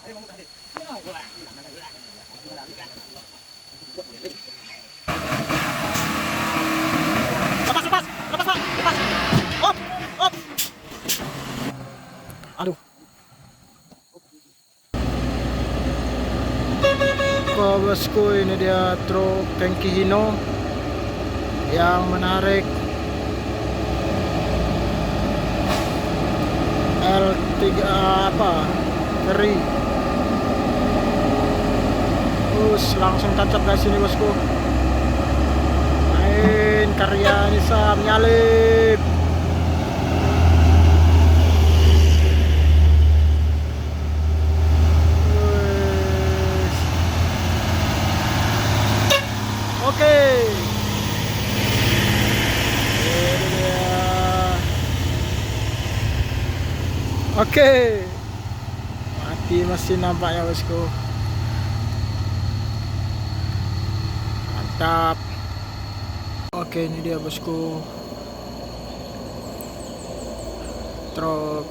Lepas, lepas, lepas Pak, lepas. Op, op. Aduh. Bosku, ini dia truk tangki Hino yang menarik L3 Ferry. Terus langsung tancap guys ini bosku. Main karya Nisa menyalip. Oke. Ini dia. Oke. Mati mesin nampaknya bosku. Mantap. Oke, ini dia bosku. Truk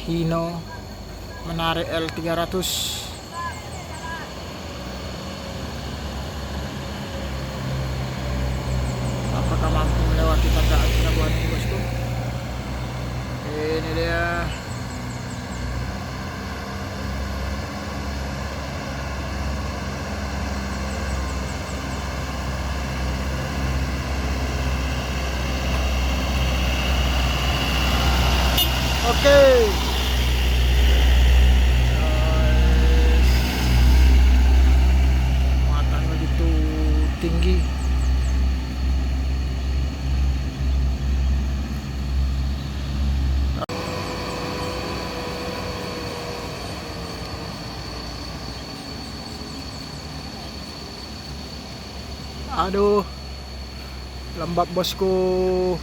Hino menarik L300. Apakah mampu melewati tanjakan Cirebon ini bosku? Ini dia. Oke. Muatan begitu tinggi. Aduh, lembab bosku.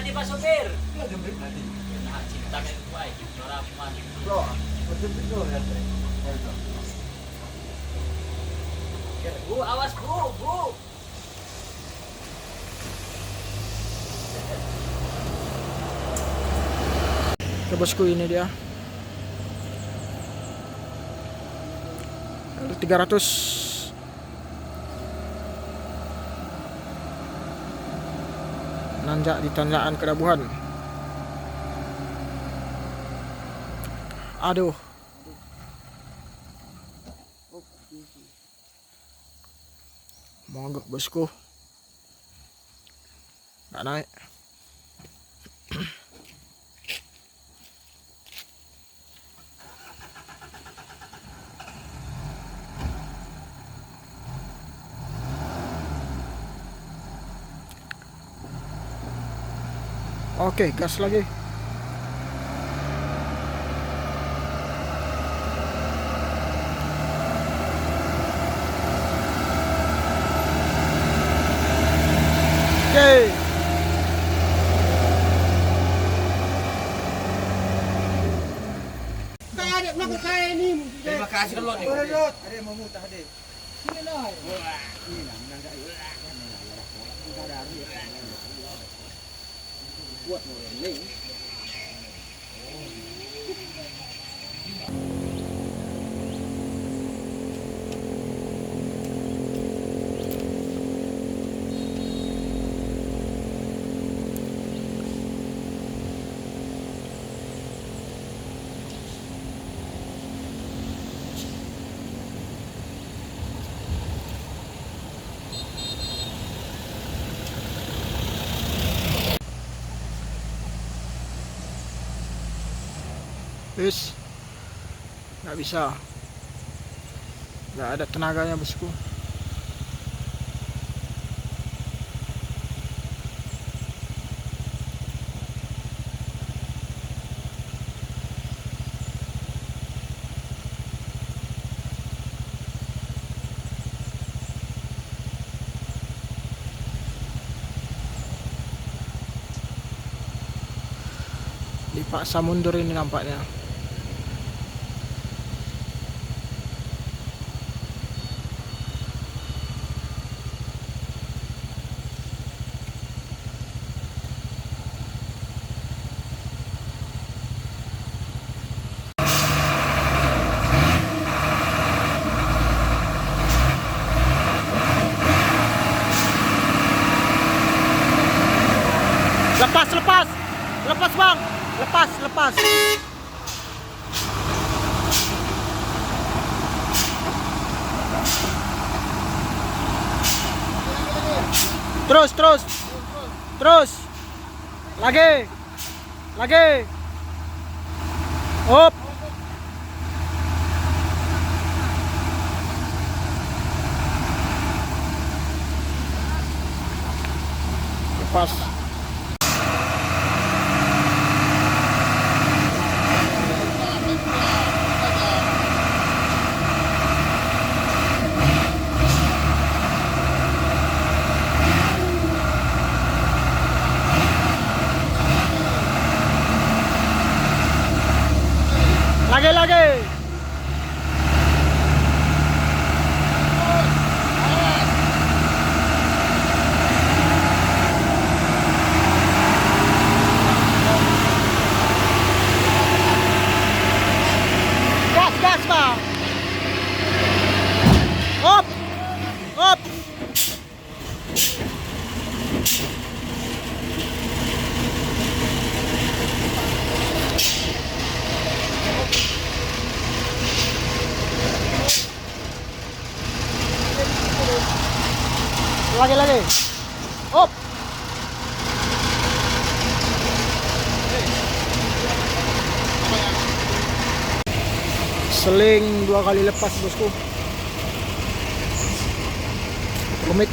hati Pak Sopir. Ya jemput nanti. Nah, cinta kan itu ay, orang mati. Bro, jemput dulu ya. Bu, awas bu, bu. Oke bosku, ini dia L300 nanjak di tanjakan Kedabuhan. Aduh, mogok bosku, nggak naik. Oke, gas lagi. Oke. Terima kasih lo nih. Ada mau muntah deh. Buat ini. Wis, nggak bisa, nggak ada tenaganya bosku. Dipaksa mundur ini nampaknya. Lepas bang, lepas. Terus, lagi, up. Lepas. Lagi. Gas, Bang. Up. Lagi. Up. Seling 2 kali lepas bosku. Komit.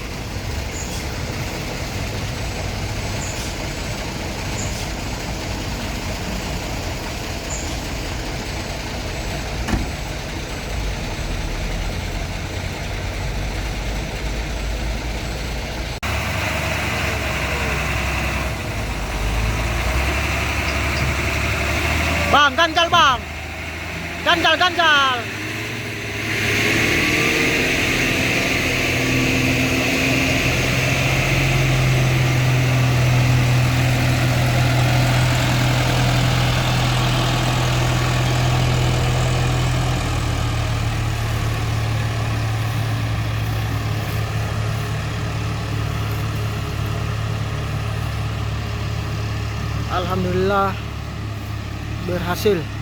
Bang, ganjal bang. Ganjal, ganjal. Alhamdulillah berhasil.